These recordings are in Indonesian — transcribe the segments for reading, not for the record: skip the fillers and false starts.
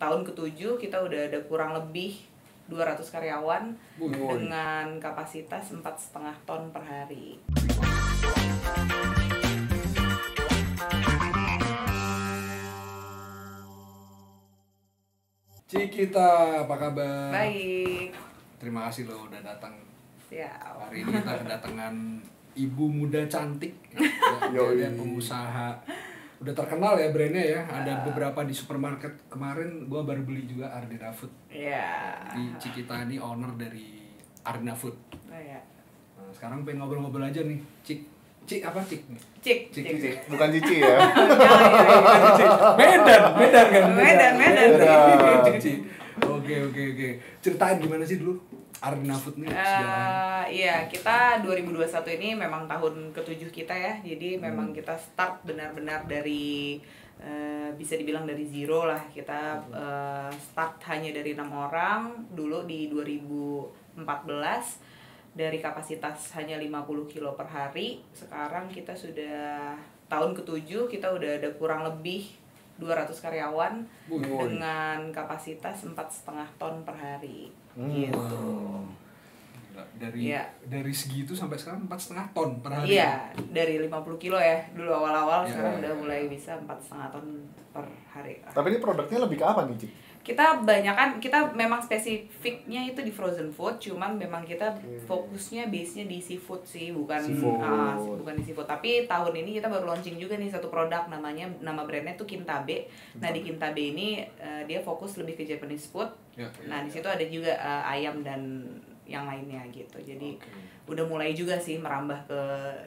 tahun ke-7 kita udah ada kurang lebih 200 karyawan dengan kapasitas 4,5 ton per hari. Cikita, apa kabar? Baik. Terima kasih loh udah datang. Siap. Hari ini kita kedatangan ibu muda cantik, dia pengusaha. Udah terkenal ya brandnya ya. Ada beberapa di supermarket. Kemarin gua baru beli juga Ardina Food. Iya. Di Cikita ini owner dari Ardina Food. Oh ya. Nah, sekarang pengen ngobrol-ngobrol aja nih. Cik apa Cik? Cik. Bukan Cici ya. Medan kan? Medan. Cici. Oke. Ceritain gimana sih dulu Ardina Food nih sejarahnya? Iya, kita 2021 ini memang tahun ke-7 kita ya. Jadi memang kita start benar-benar dari bisa dibilang dari zero lah. Kita start hanya dari 6 orang dulu di 2014 dari kapasitas hanya 50 kilo per hari. Sekarang kita sudah tahun ke-7 kita udah ada kurang lebih 200 karyawan dengan kapasitas 4,5 ton per hari. Gitu. Dari segitu sampai sekarang 4,5 ton per hari. Iya, dari 50 kilo ya dulu awal-awal, sekarang udah mulai bisa 4,5 ton per hari. Tapi ini produknya lebih ke apa nih, Cik? Kita memang spesifiknya itu di frozen food, cuman memang kita fokusnya base-nya di seafood sih, bukan di seafood. Tapi tahun ini kita baru launching juga nih satu produk, nama brandnya tuh Kintabe. Nah, di Kintabe ini dia fokus lebih ke Japanese food. Nah, di situ ada juga ayam dan yang lainnya gitu. Jadi udah mulai juga sih merambah ke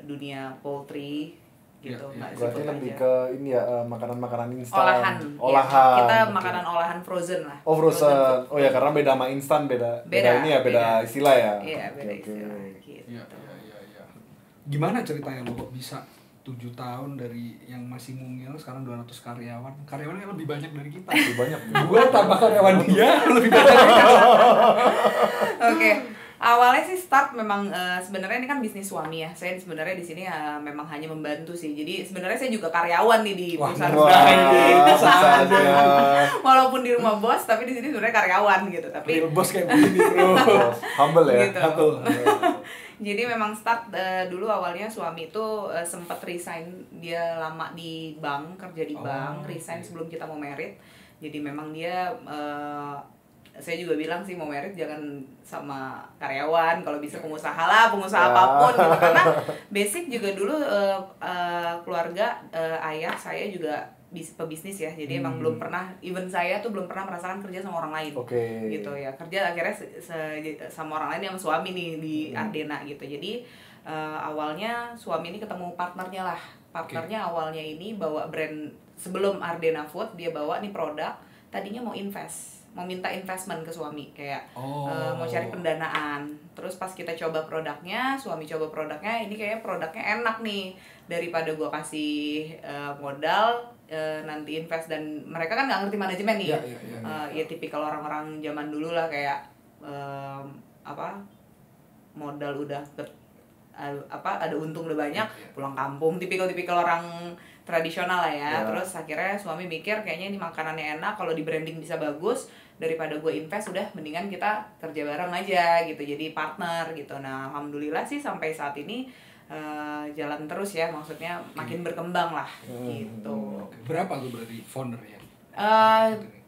dunia poultry gitu. Berarti lebih ke ini ya, makanan-makanan instan. Olahan. Kita makanan olahan frozen lah. Oh, frozen. Oh ya, karena beda sama instan, beda istilah ya. Iya, beda istilah gitu. Iya. Gimana ceritanya lo kok bisa 7 tahun dari yang masih mungil sekarang 200 karyawan? Karyawannya lebih banyak dari kita. Lebih banyak. Gua tambah karyawan dia lebih banyak. Oke. Awalnya sih start memang sebenarnya ini kan bisnis suami ya. Saya sebenarnya di sini memang hanya membantu sih. Jadi sebenarnya saya juga karyawan nih di perusahaan ini. Walaupun di rumah bos, tapi di sini sebenarnya karyawan gitu. Tapi real bos kayak begini, bro. Humble ya. Gitu. Humble. Jadi memang start dulu awalnya suami itu sempat resign, dia lama di bank, kerja di bank, resign sebelum kita mau merit. Jadi memang dia saya juga bilang sih mau merit jangan sama karyawan, kalau bisa pengusaha apapun gitu, karena basic juga dulu keluarga ayah saya juga pebisnis ya, jadi emang belum pernah, even saya tuh belum pernah merasakan kerja sama orang lain gitu ya, kerja akhirnya sama orang lain yang suami nih di Ardena gitu. Jadi awalnya suami ini ketemu partnernya awalnya ini bawa brand sebelum Ardena Food, dia bawa nih produk, tadinya mau minta investment ke suami, kayak mau cari pendanaan. Terus pas kita coba produknya, suami coba produknya, ini kayaknya produknya enak nih, daripada gua kasih modal nanti invest, dan mereka kan nggak ngerti manajemen nih. Ya tipikal orang-orang zaman dulu lah, kayak modal udah ada untung udah banyak, pulang kampung, tipikal orang tradisional lah ya. Terus akhirnya suami mikir kayaknya ini makanannya enak, kalau di branding bisa bagus, daripada gue invest udah mendingan kita kerja bareng aja gitu, jadi partner gitu. Nah, alhamdulillah sih sampai saat ini jalan terus ya, maksudnya makin berkembang lah gitu. Berapa tuh berarti foundernya?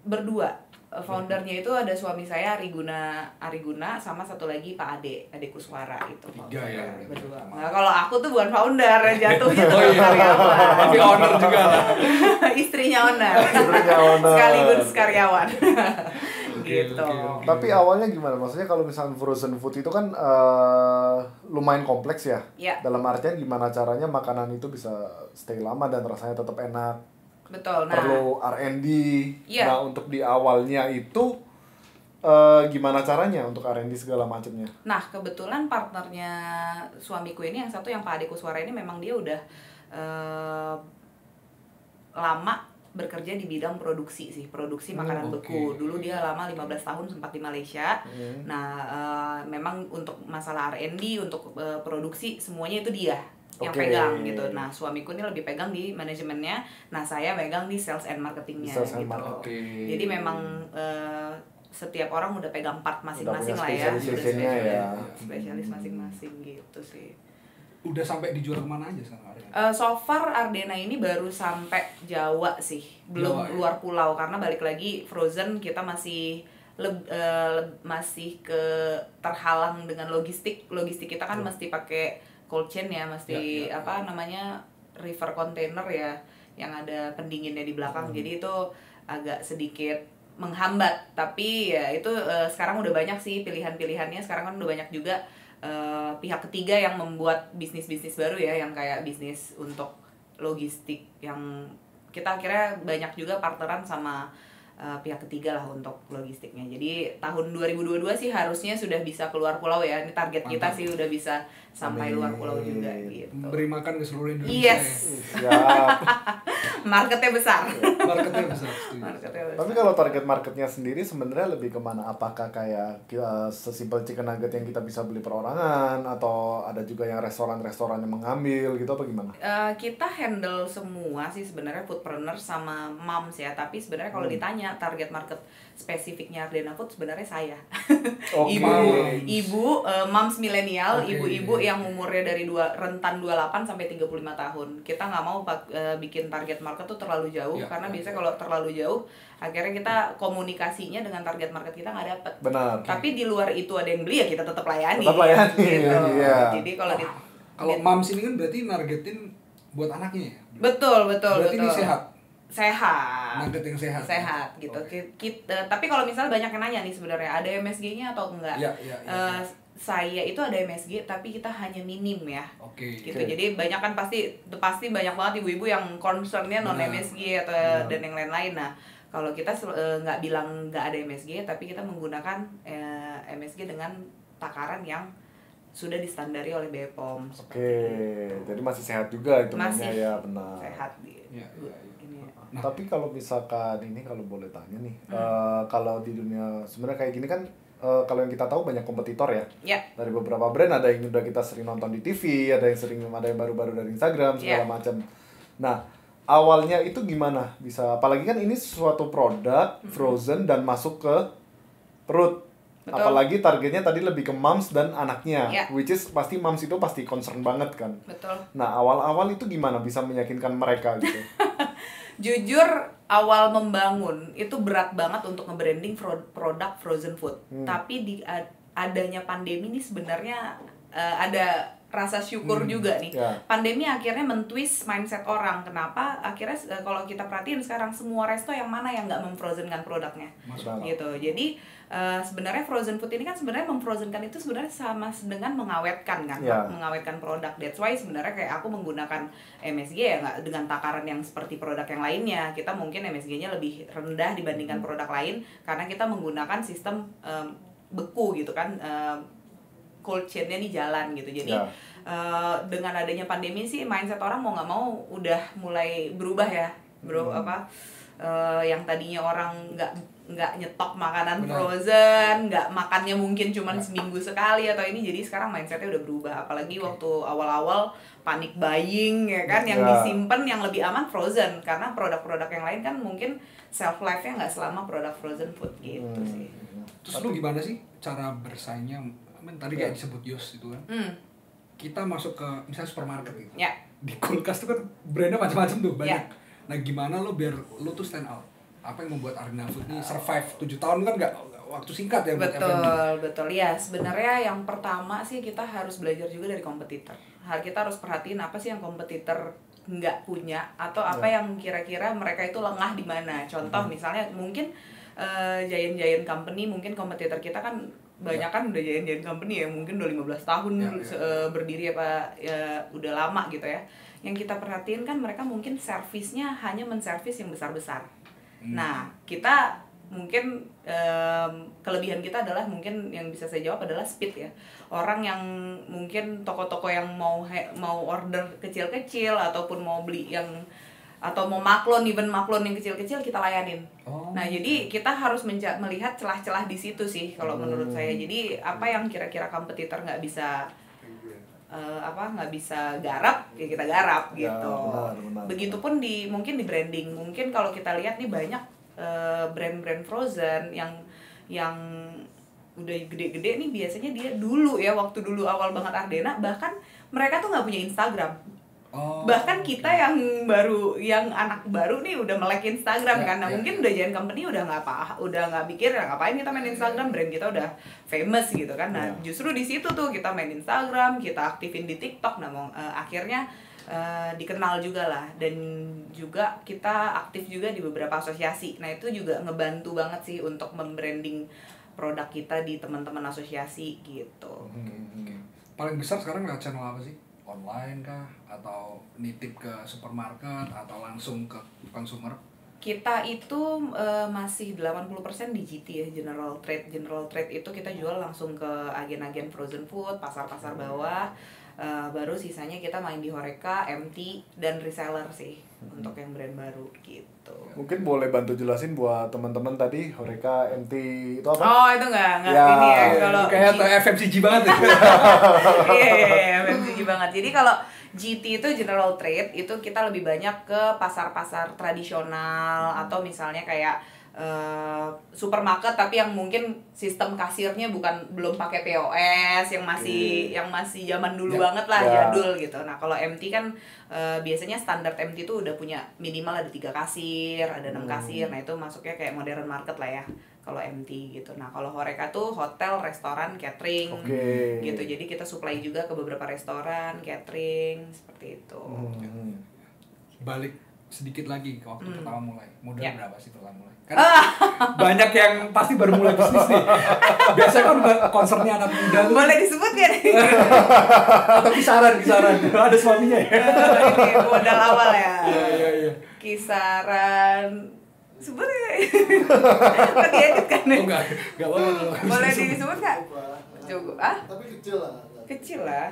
Berdua. Foundernya itu ada suami saya Ariguna sama satu lagi Pak Ade Kuswara itu. 3 ya. Berdua. Nah, kalau aku tuh bukan founder, jatuhnya karyawan. Tapi owner juga lah. Istrinya owner. Sekaligus karyawan. Gitu. Tapi awalnya gimana? Maksudnya kalau misalnya frozen food itu kan lumayan kompleks ya. Dalam artian gimana caranya makanan itu bisa stay lama dan rasanya tetap enak. Betul. Perlu R&D. Nah, untuk di awalnya itu gimana caranya untuk R&D segala macamnya? Nah, kebetulan partnernya suamiku ini, yang satu yang Pak Ade Kuswara ini, memang dia udah lama bekerja di bidang produksi makanan beku. Dulu dia lama 15 tahun sempat di Malaysia. Nah, memang untuk masalah R&D, untuk produksi semuanya itu dia yang pegang gitu. Nah, suamiku ini lebih pegang di manajemennya, nah saya pegang di sales and marketingnya gitu. Jadi memang setiap orang udah pegang part masing-masing lah ya, spesialis masing-masing gitu sih. Udah sampai dijual kemana aja sekarang? So far Ardena ini baru sampai Jawa sih, belum Jawa, luar pulau, karena balik lagi Frozen kita masih masih terhalang dengan logistik kita kan mesti pakai cold chain ya, mesti river container ya, yang ada pendinginnya di belakang, jadi itu agak sedikit menghambat. Tapi ya itu sekarang udah banyak sih pilihannya, sekarang kan udah banyak juga pihak ketiga yang membuat bisnis baru ya, yang kayak bisnis untuk logistik, yang kita akhirnya banyak juga partneran sama pihak ketiga lah untuk logistiknya. Jadi tahun 2022 sih harusnya sudah bisa keluar pulau ya. Ini target kita sih udah bisa sampai luar pulau juga gitu. Beri makan ke seluruh Indonesia. Yes. Ya. Marketnya besar. Marketnya besar. Tapi kalau target marketnya sendiri sebenarnya lebih kemana? Apakah kayak sesimpel chicken nugget yang kita bisa beli perorangan, atau ada juga yang restoran-restoran yang mengambil gitu, apa gimana? Kita handle semua sih sebenarnya, foodpreneur sama moms ya. Tapi sebenarnya kalau ditanya target market spesifiknya Ardena Food, sebenarnya saya. Ibu moms milenial, ibu-ibu yang umurnya dari rentan 28 sampai 35 tahun. Kita nggak mau bikin target market tuh terlalu jauh, karena biasanya kalau terlalu jauh akhirnya kita komunikasinya dengan target market kita nggak dapet. Benar. Tapi di luar itu ada yang beli ya kita tetap layani. Gitu. Iya. Jadi kalau moms ini kan berarti nargetin buat anaknya ya? Betul. Berarti ini sehat. Nugget yang sehat gitu. Tapi kalau misalnya banyak yang nanya nih sebenarnya ada MSG-nya atau enggak? Iya. Saya itu ada MSG tapi kita hanya minim ya. Gitu. Okay. Jadi banyak kan pasti banyak banget ibu-ibu yang concernnya non MSG atau dan yang lain-lain. Nah, kalau kita nggak bilang nggak ada MSG, tapi kita menggunakan MSG dengan takaran yang sudah distandari oleh BPOM. Jadi masih sehat juga itu namanya ya, benar. Sehat. Nah, tapi kalau misalkan ini, kalau boleh tanya nih, kalau di dunia sebenarnya kayak gini kan, kalau yang kita tahu banyak kompetitor ya. Dari beberapa brand, ada yang udah kita sering nonton di TV, ada yang baru-baru dari Instagram segala macam. Nah, awalnya itu gimana bisa, apalagi kan ini suatu produk frozen dan masuk ke perut. Betul. Apalagi targetnya tadi lebih ke moms dan anaknya, which is pasti moms itu pasti concern banget kan. Betul. Nah, awal-awal itu gimana bisa meyakinkan mereka gitu? Jujur, awal membangun itu berat banget untuk nge-branding produk frozen food. Tapi di adanya pandemi ini sebenarnya ada rasa syukur juga nih. Pandemi akhirnya mentwist mindset orang. Kenapa? Akhirnya kalau kita perhatiin sekarang semua resto yang mana yang nggak memfrozenkan produknya, gitu. Jadi sebenarnya frozen food ini kan sebenarnya memfrozenkan itu sebenarnya sama dengan mengawetkan kan, mengawetkan produk. That's why sebenarnya kayak aku menggunakan MSG ya nggak dengan takaran yang seperti produk yang lainnya. Kita mungkin MSG-nya lebih rendah dibandingkan produk lain karena kita menggunakan sistem beku gitu kan. Cold chain-nya nih jalan gitu. Jadi dengan adanya pandemi sih mindset orang mau nggak mau udah mulai berubah ya, bro. Yang tadinya orang nggak nyetok makanan frozen, nggak makannya mungkin cuman seminggu sekali atau ini, jadi sekarang mindsetnya udah berubah. Apalagi waktu awal-awal panik buying ya kan, yang disimpan yang lebih aman frozen, karena produk-produk yang lain kan mungkin shelf life-nya nggak selama produk frozen food gitu sih. Terus lu gimana sih cara bersaingnya? Tadi kayak disebut Yos itu kan, kita masuk ke misalnya supermarket gitu, di kulkas tuh kan brandnya macam-macam tuh banyak. Nah, gimana lo biar lo tuh stand out? Apa yang membuat Ardena Food ini survive 7 tahun kan nggak waktu singkat ya? Betul ya. Sebenarnya yang pertama sih kita harus belajar juga dari kompetitor. Kita harus perhatiin apa sih yang kompetitor nggak punya, atau apa yang kira-kira mereka itu lengah di mana. Contoh misalnya mungkin giant company, mungkin kompetitor kita kan banyak kan udah giant company ya, mungkin udah 15 tahun berdiri udah lama gitu ya. Yang kita perhatiin kan mereka mungkin servisnya hanya menservis yang besar-besar. Nah, kita mungkin kelebihan kita adalah, mungkin yang bisa saya jawab adalah speed ya. Orang yang mungkin toko-toko yang mau order kecil-kecil ataupun mau beli atau mau maklon yang kecil-kecil kita layanin. Nah, jadi kita harus melihat celah-celah di situ sih kalau menurut saya. Jadi apa yang kira-kira kompetitor nggak bisa nggak bisa garap ya kita garap ya, gitu. Benar. Begitupun mungkin di branding, mungkin kalau kita lihat nih banyak brand-brand frozen yang udah gede-gede nih, biasanya dia dulu ya, waktu dulu awal banget Ardena, bahkan mereka tuh nggak punya Instagram. Bahkan kita yang anak baru nih udah melek Instagram kan. Nah, mungkin udah Giant Company udah nggak pikir ngapain kita main Instagram, brand kita udah famous gitu kan. Nah, justru di situ tuh kita main Instagram, kita aktifin di TikTok. Nah, akhirnya dikenal juga lah, dan juga kita aktif juga di beberapa asosiasi. Nah, itu juga ngebantu banget sih untuk membranding produk kita di teman-teman asosiasi gitu. Paling besar sekarang lewat channel apa sih? Online kah? Atau nitip ke supermarket? Atau langsung ke consumer? Kita itu masih 80% di GT ya, General Trade. General Trade itu kita jual langsung ke agen-agen frozen food, pasar-pasar bawah. Baru sisanya kita main di Horeca, MT, dan reseller sih untuk yang brand baru gitu. Mungkin boleh bantu jelasin buat teman-teman tadi Horeca, MT itu apa? Oh, itu nggak ini ya, kalau kayak FMCG banget. Iya, FMCG banget. Jadi kalau GT itu General Trade, itu kita lebih banyak ke pasar-pasar tradisional atau misalnya kayak supermarket tapi yang mungkin sistem kasirnya belum pakai POS, yang masih zaman dulu banget lah, jadul gitu. Nah, kalau MT kan biasanya standar MT itu udah punya minimal ada 3 kasir, ada 6 kasir. Nah, itu masuknya kayak modern market lah ya kalau MT gitu. Nah, kalau Horeca tuh hotel, restoran, catering gitu. Jadi kita supply juga ke beberapa restoran, catering, seperti itu. Balik sedikit lagi ke waktu pertama mulai. Modal berapa sih pertama mulai? Kan banyak yang pasti baru mulai bisnis nih. Biasanya kan concernnya anak muda. Boleh disebut gak nih? Atau kisaran. Ada suaminya ya? Ini modal awal ya. Iya. Kisaran sebenarnya kan diedit kan nih? Enggak apa-apa. Boleh disebut nggak? Cukup Tapi kecil lah.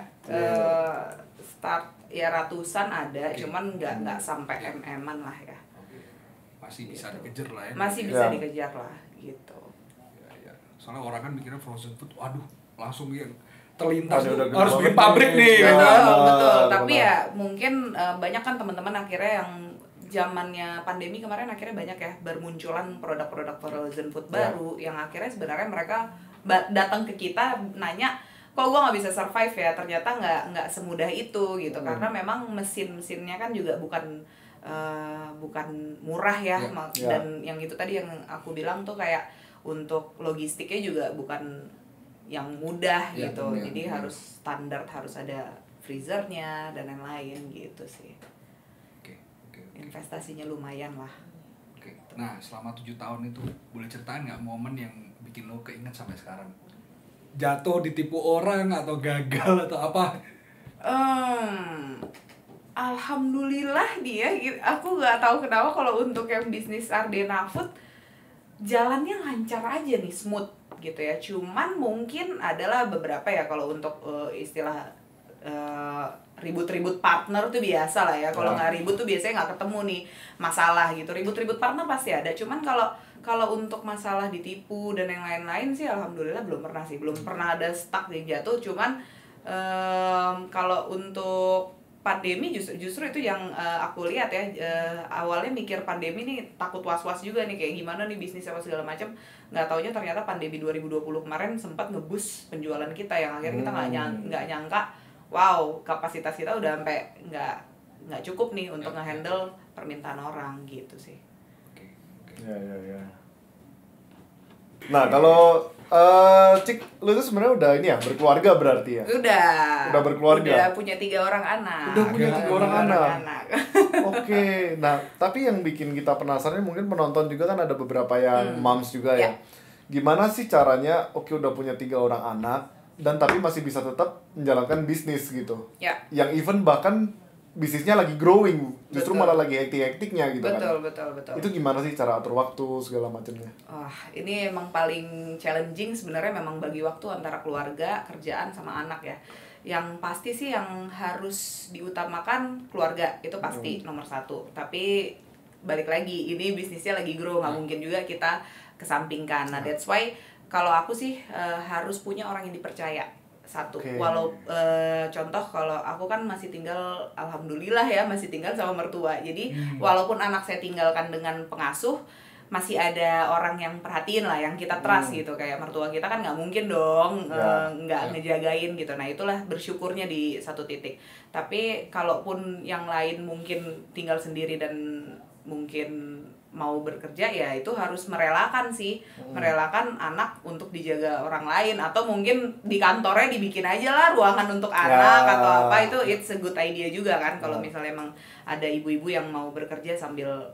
Start ya ratusan ada, cuman nggak sampai MM-an lah ya. Masih bisa dikejar lah ya. Masih bisa dikejar lah gitu. Ya. Soalnya orang kan mikirnya frozen food, waduh langsung yang terlintas harus bikin pabrik nih. Betul. Tapi ya mungkin banyak kan teman-teman akhirnya yang zamannya pandemi kemarin akhirnya banyak ya bermunculan produk-produk frozen food baru yang akhirnya sebenarnya mereka datang ke kita nanya, kok gue nggak bisa survive ya? Ternyata nggak semudah itu gitu, karena memang mesinnya kan juga bukan murah ya. Dan yang itu tadi yang aku bilang tuh kayak untuk logistiknya juga bukan yang mudah gitu. Jadi harus standar, harus ada freezernya dan lain-lain gitu sih. Investasinya lumayan lah. Nah, selama 7 tahun itu boleh ceritain nggak momen yang bikin lo keinget sampai sekarang? Jatuh, ditipu orang, atau gagal, atau apa? Alhamdulillah aku nggak tahu kenapa kalau untuk yang bisnis Ardena Food jalannya lancar aja nih, smooth gitu ya. Cuman mungkin adalah beberapa ya kalau untuk istilah ribut-ribut partner tuh biasa lah ya. Kalau nggak ribut tuh biasanya nggak ketemu nih masalah gitu. Ribut-ribut partner pasti ada. Cuman kalau untuk masalah ditipu dan yang lain-lain sih alhamdulillah belum pernah sih. Belum pernah ada stuck yang jatuh. Cuman kalau untuk pandemi justru itu yang aku lihat ya, awalnya mikir pandemi nih takut was-was juga nih kayak gimana nih bisnis apa segala macam. Nggak taunya ternyata pandemi 2020 kemarin sempat nge-boost penjualan kita yang akhirnya kita nggak nyangka. Wow, kapasitas kita udah sampai nggak cukup nih untuk nge-handle permintaan orang gitu sih. Ya. Nah, kalau Cik, lu tuh sebenarnya udah ini ya, berkeluarga berarti ya? Udah berkeluarga? Udah punya 3 orang anak. Udah punya 3 orang anak. Oke, nah tapi yang bikin kita penasaran mungkin penonton juga kan ada beberapa yang moms juga ya. Gimana sih caranya, udah punya 3 orang anak, dan tapi masih bisa tetap menjalankan bisnis gitu. Yang even bahkan bisnisnya lagi growing, justru malah lagi hektik-hektiknya gitu. Betul. Itu gimana sih cara atur waktu segala macamnya? Ini emang paling challenging sebenarnya, memang bagi waktu antara keluarga, kerjaan sama anak ya. Yang pasti sih yang harus diutamakan keluarga, itu pasti nomor 1. Tapi balik lagi, ini bisnisnya lagi grow, nggak mungkin juga kita kesampingkan. Nah, that's why kalau aku sih harus punya orang yang dipercaya satu. Walau contoh kalau aku kan masih tinggal, alhamdulillah ya, masih tinggal sama mertua. Jadi walaupun anak saya tinggalkan dengan pengasuh, masih ada orang yang perhatiin lah, yang kita trust gitu. Kayak mertua kita kan nggak mungkin dong nggak ngejagain gitu. Nah itulah bersyukurnya di satu titik. Tapi kalaupun yang lain mungkin tinggal sendiri dan mungkin mau bekerja, ya itu harus merelakan sih, merelakan anak untuk dijaga orang lain, atau mungkin di kantornya dibikin aja lah ruangan untuk anak atau apa. Itu it's a good idea juga kan, kalau misalnya emang ada ibu-ibu yang mau bekerja sambil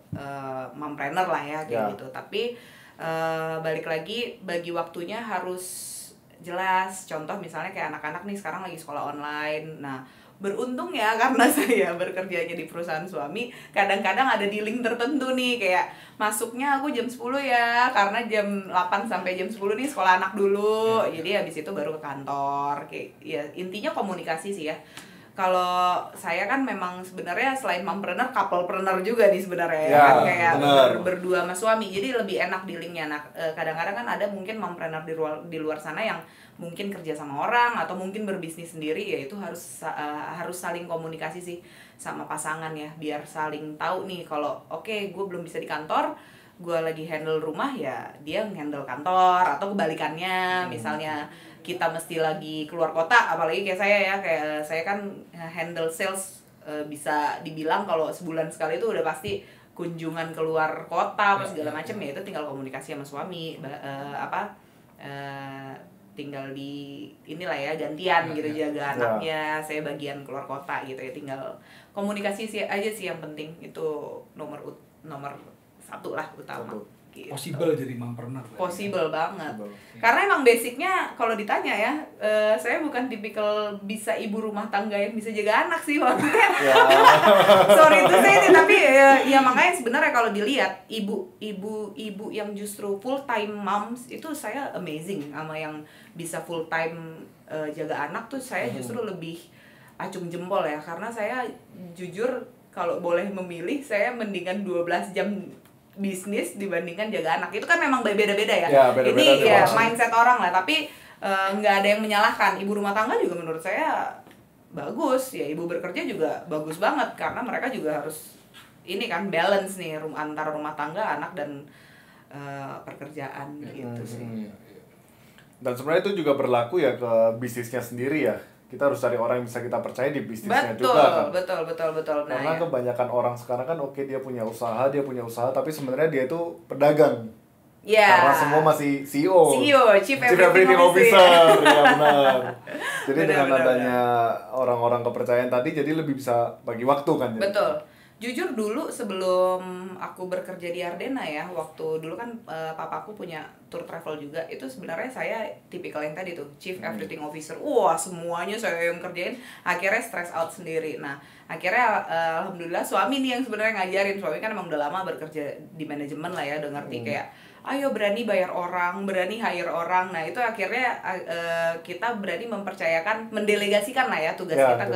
mompreneur lah ya kayak gitu. Tapi balik lagi, bagi waktunya harus jelas. Contoh misalnya kayak anak-anak nih sekarang lagi sekolah online. Nah beruntung ya, karena saya bekerjanya di perusahaan suami, kadang-kadang ada di link tertentu nih, kayak masuknya aku jam 10 ya, karena jam 8 sampai jam 10 nih sekolah anak dulu. Jadi habis itu baru ke kantor. Kayak ya intinya komunikasi sih ya. Kalau saya kan memang sebenarnya selain mompreneur, couplepreneur juga nih sebenarnya ya, kan kayak berdua sama suami. Jadi lebih enak di linknya. Nah, kadang-kadang kan ada mungkin mompreneur di luar sana yang mungkin kerja sama orang atau mungkin berbisnis sendiri, ya itu harus saling komunikasi sih sama pasangan ya, biar saling tahu nih kalau oke, gue belum bisa di kantor, gue lagi handle rumah, ya dia handle kantor, atau kebalikannya. Misalnya kita mesti lagi keluar kota, apalagi kayak saya ya, kayak saya kan handle sales, bisa dibilang kalau sebulan sekali itu udah pasti kunjungan keluar kota apa segala macam, ya itu tinggal komunikasi sama suami, tinggal di inilah ya, gantian gitu, jaga anaknya, saya bagian keluar kota gitu ya, tinggal komunikasi sih aja sih yang penting, itu nomor satu lah utama. Gitu. Possible jadi mompreneur. Possible banget. Karena emang basicnya kalau ditanya ya, saya bukan tipikal bisa ibu rumah tangga yang bisa jaga anak sih maksudnya. Sorry itu saya nih, tapi ya makanya sebenarnya kalau dilihat ibu yang justru full time moms itu saya amazing, sama yang bisa full time jaga anak tuh saya justru lebih acung jempol ya, karena saya jujur kalau boleh memilih, saya mendingan 12 jam bisnis dibandingkan jaga anak. Itu kan memang beda-beda ya. Ini ya mindset orang lah, tapi nggak ada yang menyalahkan. Ibu rumah tangga juga menurut saya bagus ya, ibu bekerja juga bagus banget, karena mereka juga harus ini kan balance nih antara rumah tangga, anak, dan pekerjaan gitu sih. Dan sebenarnya itu juga berlaku ya ke bisnisnya sendiri ya. Kita harus cari orang yang bisa kita percaya di bisnisnya juga kan. Betul. Karena kebanyakan orang sekarang kan dia punya usaha, tapi sebenarnya dia itu pedagang. Karena semua masih CEO, Chief Everything Officer. Ya benar. Jadi dengan adanya orang-orang kepercayaan tadi, jadi lebih bisa bagi waktu kan. Betul. Jujur dulu sebelum aku bekerja di Ardena ya, waktu dulu kan papaku punya tour travel juga, itu sebenarnya saya tipikal yang tadi tuh, Chief Everything Officer. Wah, semuanya saya yang kerjain, akhirnya stress out sendiri. Nah, akhirnya alhamdulillah suami nih yang sebenarnya ngajarin. Suami kan emang udah lama bekerja di manajemen lah ya, udah ngerti kayak ayo berani bayar orang, berani hire orang. Nah, itu akhirnya kita berani mempercayakan, mendelegasikan lah ya tugas kita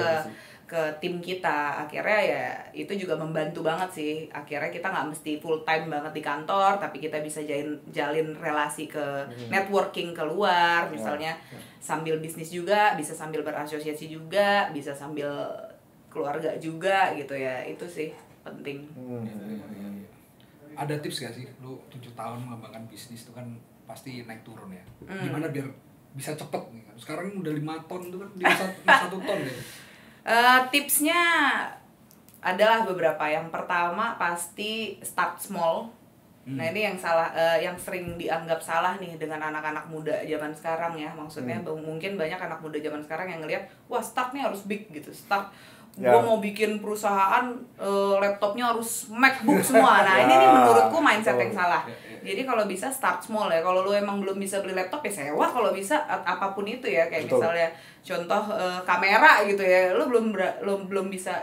ke tim kita. Akhirnya ya itu juga membantu banget sih. Akhirnya kita nggak mesti full time banget di kantor, tapi kita bisa jalin relasi ke networking keluar, misalnya sambil bisnis juga, bisa sambil berasosiasi juga, bisa sambil keluarga juga gitu ya. Itu sih penting. Ada tips gak sih, lu 7 tahun mengembangkan bisnis itu kan pasti naik turun ya, gimana biar bisa cepet nih? Sekarang udah 5 ton itu kan, di 1 ton ya. Tipsnya adalah beberapa. Yang pertama pasti start small. Nah ini yang salah, yang sering dianggap salah nih dengan anak-anak muda zaman sekarang ya. Maksudnya mungkin banyak anak muda zaman sekarang yang ngelihat, wah startnya harus big gitu. Gue mau bikin perusahaan, laptopnya harus MacBook semua. Nah ini nih menurutku mindset yang salah. Jadi kalau bisa start small ya. Kalau lu emang belum bisa beli laptop ya sewa, kalau bisa apapun itu ya. Kayak misalnya contoh kamera gitu ya. Lu belum bisa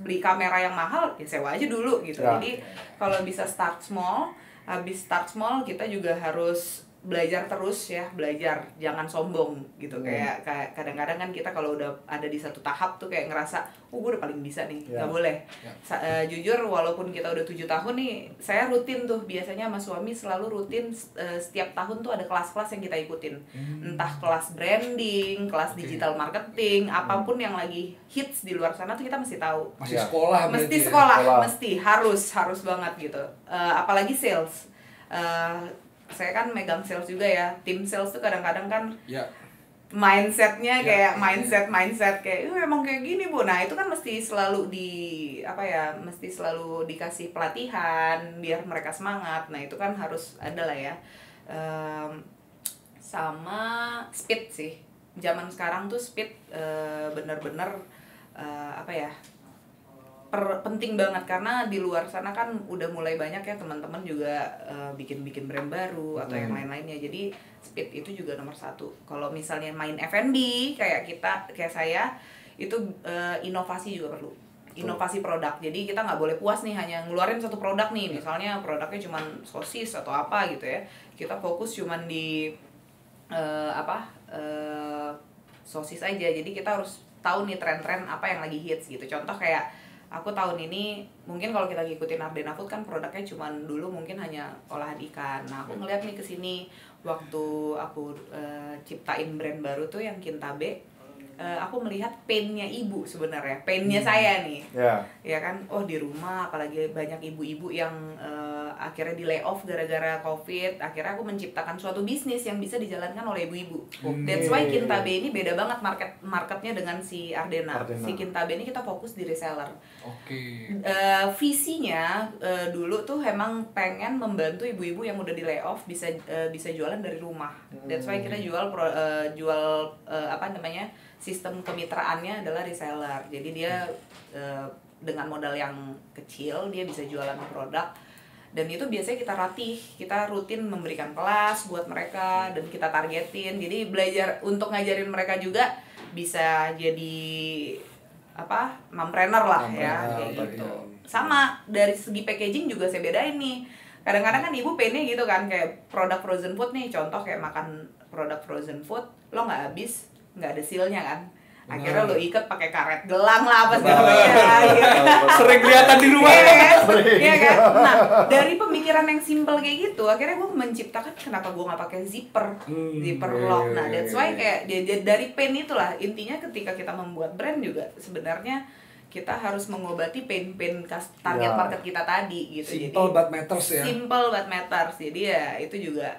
beli kamera yang mahal ya sewa aja dulu gitu. Jadi kalau bisa start small. Habis start small kita juga harus belajar terus ya, belajar, jangan sombong gitu. Kayak kadang-kadang kan kita kalau udah ada di satu tahap tuh kayak ngerasa gue udah paling bisa nih. Nggak boleh. Jujur walaupun kita udah 7 tahun nih, saya rutin tuh biasanya sama suami selalu rutin setiap tahun tuh ada kelas-kelas yang kita ikutin. Entah kelas branding, kelas digital marketing, apapun yang lagi hits di luar sana tuh kita mesti tahu. Masih sekolah. Mesti sekolah, mesti harus banget gitu. Apalagi sales. Saya kan megang sales juga ya. Tim sales tuh kadang-kadang kan mindsetnya kayak mindset kayak emang kayak gini Bu. Nah itu kan mesti selalu mesti selalu dikasih pelatihan biar mereka semangat. Nah itu kan harus ada lah ya. Sama speed sih. Zaman sekarang tuh speed bener-bener penting banget, karena di luar sana kan udah mulai banyak ya teman-teman juga bikin brand baru atau yang lain-lainnya. Jadi speed itu juga nomor 1. Kalau misalnya main F&B kayak saya itu inovasi juga perlu. Inovasi produk. Jadi kita nggak boleh puas nih hanya ngeluarin satu produk nih. Misalnya produknya cuma sosis atau apa gitu ya. Kita fokus cuma di sosis aja. Jadi kita harus tahu nih tren-tren apa yang lagi hits gitu. Contoh kayak aku tahun ini, mungkin kalau kita ngikutin Ardena Food kan produknya cuman dulu mungkin hanya olahan ikan. Nah, aku ngeliat nih kesini waktu aku ciptain brand baru tuh yang Kintabe, aku melihat pain-nya ibu sebenarnya, pain-nya saya nih. Ya kan, di rumah apalagi banyak ibu-ibu yang akhirnya di layoff gara-gara COVID. Akhirnya aku menciptakan suatu bisnis yang bisa dijalankan oleh ibu-ibu. That's why Kintabe ini beda banget marketnya dengan si Ardena. Si Kintabe ini kita fokus di reseller. Visinya dulu tuh emang pengen membantu ibu-ibu yang udah di layoff bisa jualan dari rumah. That's why kita jual sistem kemitraannya adalah reseller. Jadi dia dengan modal yang kecil dia bisa jualan produk, dan itu biasanya kita rutin memberikan kelas buat mereka dan kita targetin. Jadi belajar untuk ngajarin mereka juga bisa jadi mompreneur lah kayak gitu. Sama dari segi packaging juga saya bedain nih. Kadang-kadang kan ibu pengen gitu kan, kayak produk frozen food nih, contoh kayak makan produk frozen food, lo nggak habis, nggak ada sealnya kan. Akhirnya lo ikat pakai karet gelang lah apa segala macam. Sering kelihatan di rumah. Iya kan? Nah, dari pemikiran yang simple kayak gitu, akhirnya gue menciptakan kenapa gue nggak pakai zipper lock. Nah, that's why kayak dari pain itulah intinya ketika kita membuat brand juga sebenarnya kita harus mengobati pain target market kita tadi gitu. Simple but matters ya. Simple but matters. Jadi ya itu juga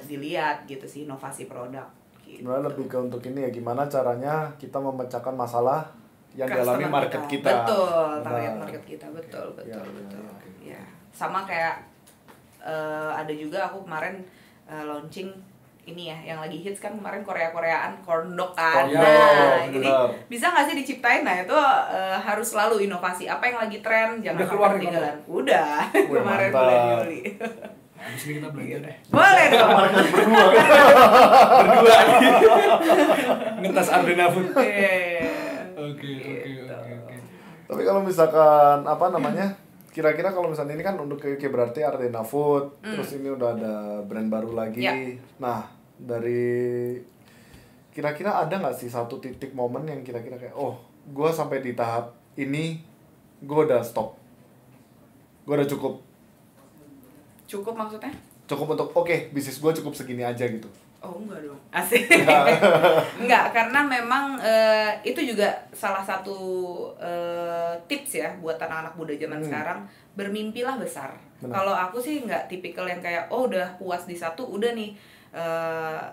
dilihat gitu sih, inovasi produk. Sebenarnya lebih ke untuk ini ya, gimana caranya kita memecahkan masalah yang dialami market kita. Betul, target market kita, betul. Ya. Sama kayak ada juga aku kemarin launching ini ya, yang lagi hits kan kemarin Koreaan corn dog kan. Jadi bisa nggak sih diciptain? Nah itu harus selalu inovasi. Apa yang lagi tren, jangan sampai ketinggalan. Udah, kemarin bulan Juli. Habis ini kita belanja deh. Boleh dong. Berdua ngetas Ardena Food. Oke. Tapi kalau misalkan kira-kira kalau misalnya ini kan untuk berarti Ardena Food, terus ini udah ada brand baru lagi. Nah, dari kira-kira ada nggak sih satu titik momen yang kira-kira kayak gue sampai di tahap ini gue udah stop, gue udah cukup maksudnya? Cukup untuk bisnis gue cukup segini aja gitu. Oh enggak dong, asik. Enggak, karena memang itu juga salah satu tips ya buat anak-anak muda zaman sekarang, bermimpilah besar. Kalau aku sih nggak tipikal yang kayak udah puas di satu, udah nih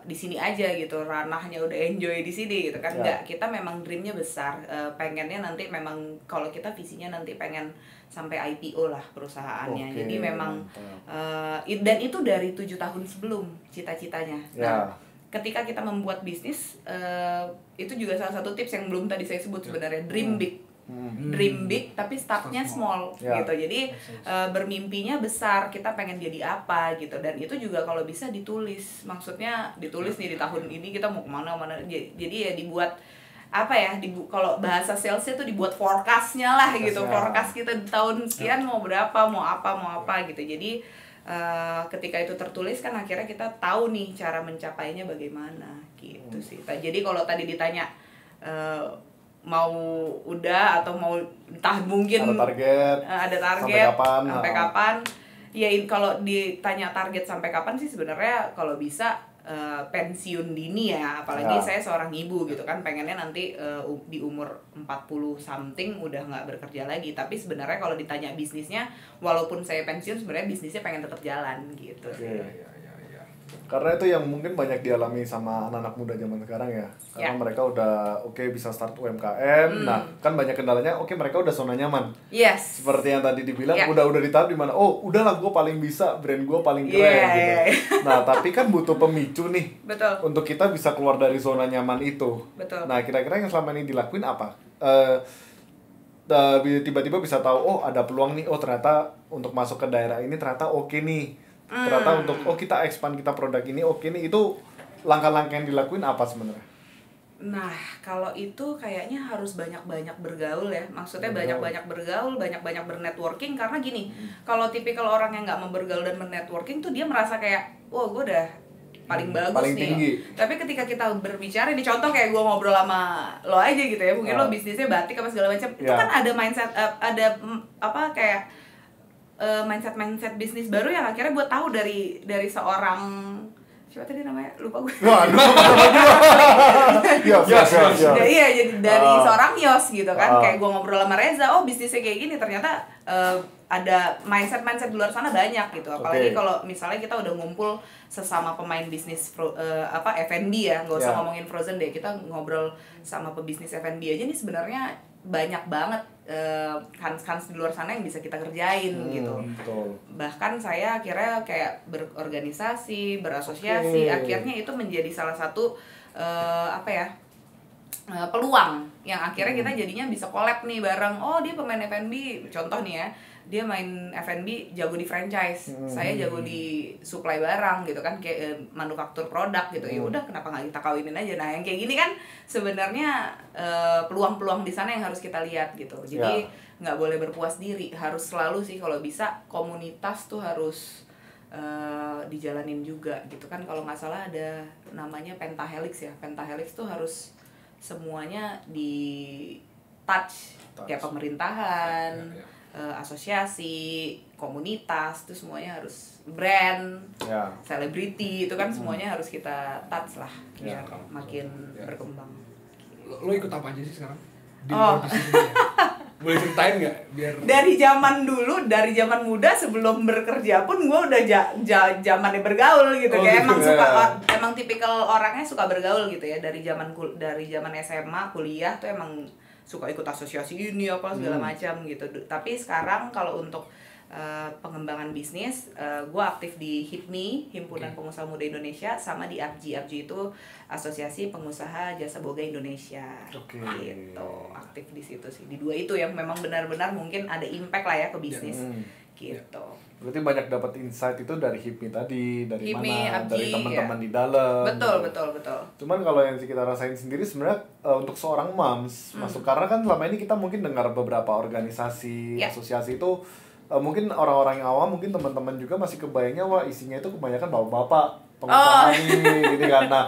di sini aja gitu, ranahnya udah enjoy di sini gitu kan. Enggak, kita memang dreamnya besar, pengennya nanti memang kalau kita visinya nanti pengen sampai IPO lah perusahaannya. Jadi memang dan itu dari 7 tahun sebelum cita-citanya. Nah, ketika kita membuat bisnis itu juga salah satu tips yang belum tadi saya sebut sebenarnya, dream big. Dream big tapi startnya small gitu. Jadi bermimpinya besar, kita pengen jadi apa gitu. Dan itu juga kalau bisa ditulis. Maksudnya ditulis nih di tahun ini kita mau kemana. Jadi ya dibuat kalau bahasa salesnya tuh dibuat forecastnya lah gitu. Forecast kita di tahun sekian mau berapa, mau apa gitu. Jadi ketika itu tertulis kan akhirnya kita tahu nih cara mencapainya bagaimana gitu sih. Jadi kalau tadi ditanya mau udah atau mau entah mungkin ada target sampai kapan ya, kalau ditanya target sampai kapan sih sebenarnya kalau bisa pensiun dini ya, apalagi saya seorang ibu gitu kan, pengennya nanti di umur 40 something udah nggak bekerja lagi. Tapi sebenarnya kalau ditanya bisnisnya, walaupun saya pensiun sebenarnya bisnisnya pengen tetap jalan gitu sih. Karena itu yang mungkin banyak dialami sama anak-anak muda zaman sekarang ya. Karena mereka udah bisa start UMKM. Nah, kan banyak kendalanya, mereka udah zona nyaman. Yes. Seperti yang tadi dibilang, udah di tahap dimana, udahlah gue paling bisa, brand gue paling keren gitu. Nah, tapi kan butuh pemicu nih. Betul. Untuk kita bisa keluar dari zona nyaman itu. Betul. Nah, kira-kira yang selama ini dilakuin apa? Tiba-tiba bisa tahu, ada peluang nih, ternyata untuk masuk ke daerah ini ternyata oke nih. Ternyata untuk kita expand kita produk ini nih, itu langkah-langkah yang dilakuin apa sebenarnya? Nah, kalau itu kayaknya harus banyak-banyak bergaul ya. Maksudnya banyak-banyak bergaul, banyak-banyak bernetworking. Karena gini, kalau tipikal orang yang nggak mau bergaul dan bernetworking tuh dia merasa kayak, gue udah paling bagus paling nih. Tinggi. Tapi ketika kita berbicara, ini contoh kayak gue ngobrol sama lo aja gitu ya. Mungkin lo bisnisnya batik apa segala macam. Itu kan ada mindset, ada kayak mindset bisnis baru yang akhirnya gue tahu dari seorang siapa tadi namanya, lupa gue. Iya, jadi dari seorang Yos gitu kan. Kayak gue ngobrol sama Reza, bisnisnya kayak gini, ternyata ada mindset di luar sana banyak gitu. Apalagi kalau misalnya kita udah ngumpul sesama pemain bisnis F&B ya, nggak usah ngomongin frozen deh, kita ngobrol sama pebisnis F&B aja nih sebenarnya banyak banget kans di luar sana yang bisa kita kerjain gitu. Betul. Bahkan saya akhirnya kayak berorganisasi, berasosiasi, akhirnya itu menjadi salah satu peluang yang akhirnya kita jadinya bisa collab nih bareng. Dia pemain F&B, contoh nih ya, dia main F&B jago di franchise, saya jago di supply barang gitu kan, kayak manufaktur produk gitu. Ya udah, kenapa nggak kita kawinin aja? Nah, yang kayak gini kan sebenarnya peluang-peluang di sana yang harus kita lihat gitu. Jadi nggak boleh berpuas diri, harus selalu sih kalau bisa komunitas tuh harus dijalanin juga gitu kan. Kalau nggak salah ada namanya pentahelix ya. Pentahelix tuh harus semuanya di touch. Kayak pemerintahan, asosiasi, komunitas, itu semuanya harus brand, selebriti, itu kan semuanya harus kita touch lah biar makin berkembang. Lo ikut apa aja sih sekarang? Di luar bisnis ini ya? Boleh ceritain nggak biar dari zaman dulu, dari zaman muda sebelum bekerja pun gue udah zamannya bergaul gitu. Kayak emang tipikal orangnya suka bergaul gitu ya. Dari zaman SMA, kuliah tuh emang suka ikut asosiasi ini apa segala macam gitu. Tapi sekarang kalau untuk pengembangan bisnis, gue aktif di HIPMI, Himpunan Pengusaha Muda Indonesia, sama di APJI. APJI itu Asosiasi Pengusaha Jasa Boga Indonesia. Gitu, aktif di situ sih. Di dua itu yang memang benar-benar mungkin ada impact lah ya ke bisnis. Gitu. Berarti banyak dapat insight itu dari HIPMI tadi, dari HIPMI, mana, APJI, dari teman-teman di dalam. Betul. Cuman kalau yang kita rasain sendiri sebenarnya untuk seorang moms masuk, karena kan selama ini kita mungkin dengar beberapa organisasi, asosiasi itu mungkin orang-orang yang awam, mungkin teman-teman juga masih kebayangnya isinya itu kebanyakan bapak-bapak pengusaha nih, gitu kan. Nah,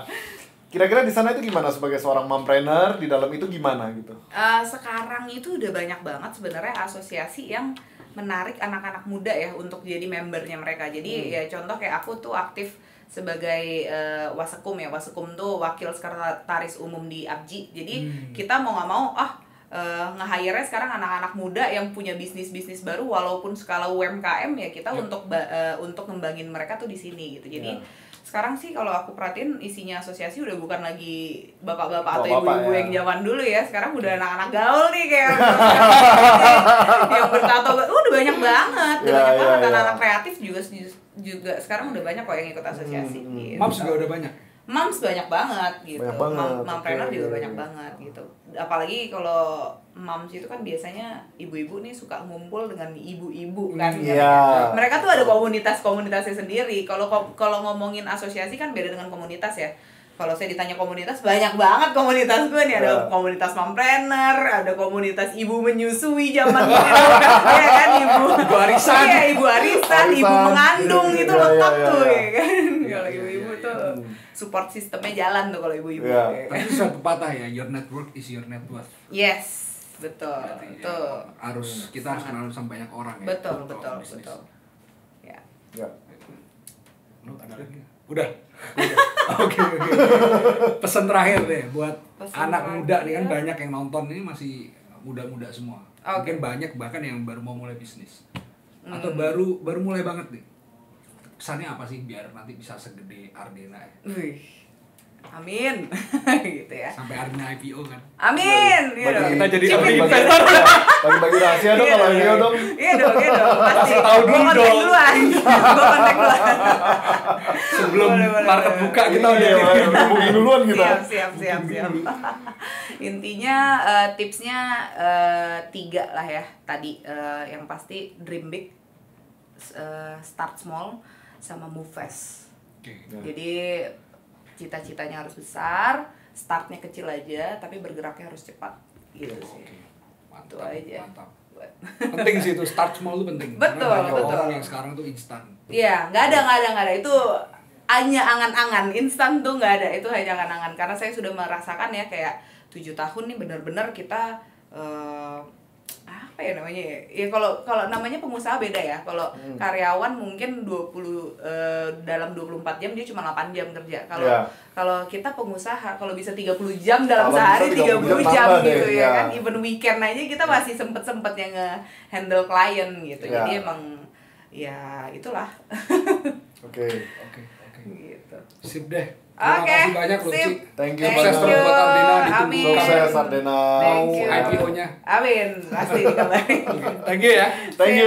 kira-kira di sana itu gimana sebagai seorang mompreneur, di dalam itu gimana gitu? Sekarang itu udah banyak banget sebenarnya asosiasi yang menarik anak-anak muda ya untuk jadi membernya mereka. Jadi ya contoh kayak aku tuh aktif sebagai Wasekum ya. Wasekum tuh wakil sekretaris umum di APJI. Jadi kita mau nggak mau nge-hire sekarang anak-anak muda yang punya bisnis baru, walaupun skala UMKM ya kita untuk ngembangin mereka tuh di sini gitu. Jadi sekarang sih kalau aku perhatiin isinya asosiasi udah bukan lagi bapak-bapak atau ibu-ibu yang zaman dulu ya. Sekarang udah anak-anak gaul nih kayak yang bertato, udah banyak banget. Banyak banget anak-anak kreatif juga sekarang udah banyak kok yang ikut asosiasi. Gitu. Moms juga udah banyak. Moms banyak banget gitu. Mompreneur juga banyak banget gitu. Apalagi kalau moms itu kan biasanya ibu-ibu nih suka ngumpul dengan ibu-ibu kan. Mereka tuh ada komunitasnya sendiri. Kalau ngomongin asosiasi kan beda dengan komunitas ya. Kalau saya ditanya komunitas, banyak banget komunitas gue nih. Ada komunitas mompreneur, ada komunitas ibu menyusui zaman dulu. Ya kan, ibu arisan. Iya, ibu arisan, ibu mengandung itu lengkap tuh ya kan. Kalau ibu-ibu tuh support sistemnya jalan tuh kalau ibu-ibu. Tapi suatu pepatah ya, your network is your net worth. Yes, betul. Kita harus kenal sama banyak orang ya. Betul. Ya. Lu ada lagi? Udah. Oke. Pesan terakhir deh buat anak muda nih, kan banyak yang nonton ini masih muda-muda semua. Mungkin banyak bahkan yang baru mau mulai bisnis. Atau baru mulai banget nih. Pesannya apa sih biar nanti bisa segede Ardena ya? Amin. Gitu ya. Sampai Ardena IPO kan. Amin. Kita jadi early investor. Bagi rahasia dong kalau IPO dong. Iya dong. Pasti tahu dulu dong. Gua kontak duluan. Sebelum market buka kita udah ngomongin duluan kita. Siap. Intinya tipsnya 3 lah ya. Tadi yang pasti dream big, start small, sama move fast. Jadi cita-citanya harus besar, startnya kecil aja, tapi bergeraknya harus cepat gitu sih. Itu aja. Mantap. Penting sih itu, start small itu penting. Betul. Orang yang sekarang tuh instan. Iya, nggak ada. Itu hanya angan-angan, instan tuh nggak ada. Itu hanya angan-angan. Karena saya sudah merasakan ya kayak 7 tahun nih benar-benar kita apa ya namanya ya, kalau namanya pengusaha beda ya. Kalau karyawan mungkin dalam 24 jam dia cuma 8 jam kerja. Kalau kita pengusaha kalau bisa 30 jam dalam sehari, 30 jam gitu ya kan. Even weekend aja kita masih sempet-sempetnya nge-handle klien gitu. Jadi emang ya itulah. Oke. Gitu. Sip deh. Terima kasih banyak Lucy. Thank you. Sukses terus buat Ardena, ditunggu Sukses Ardena. Mau IPO-nya. Amin. Pasti dikabarin. Thank you ya. Thank you.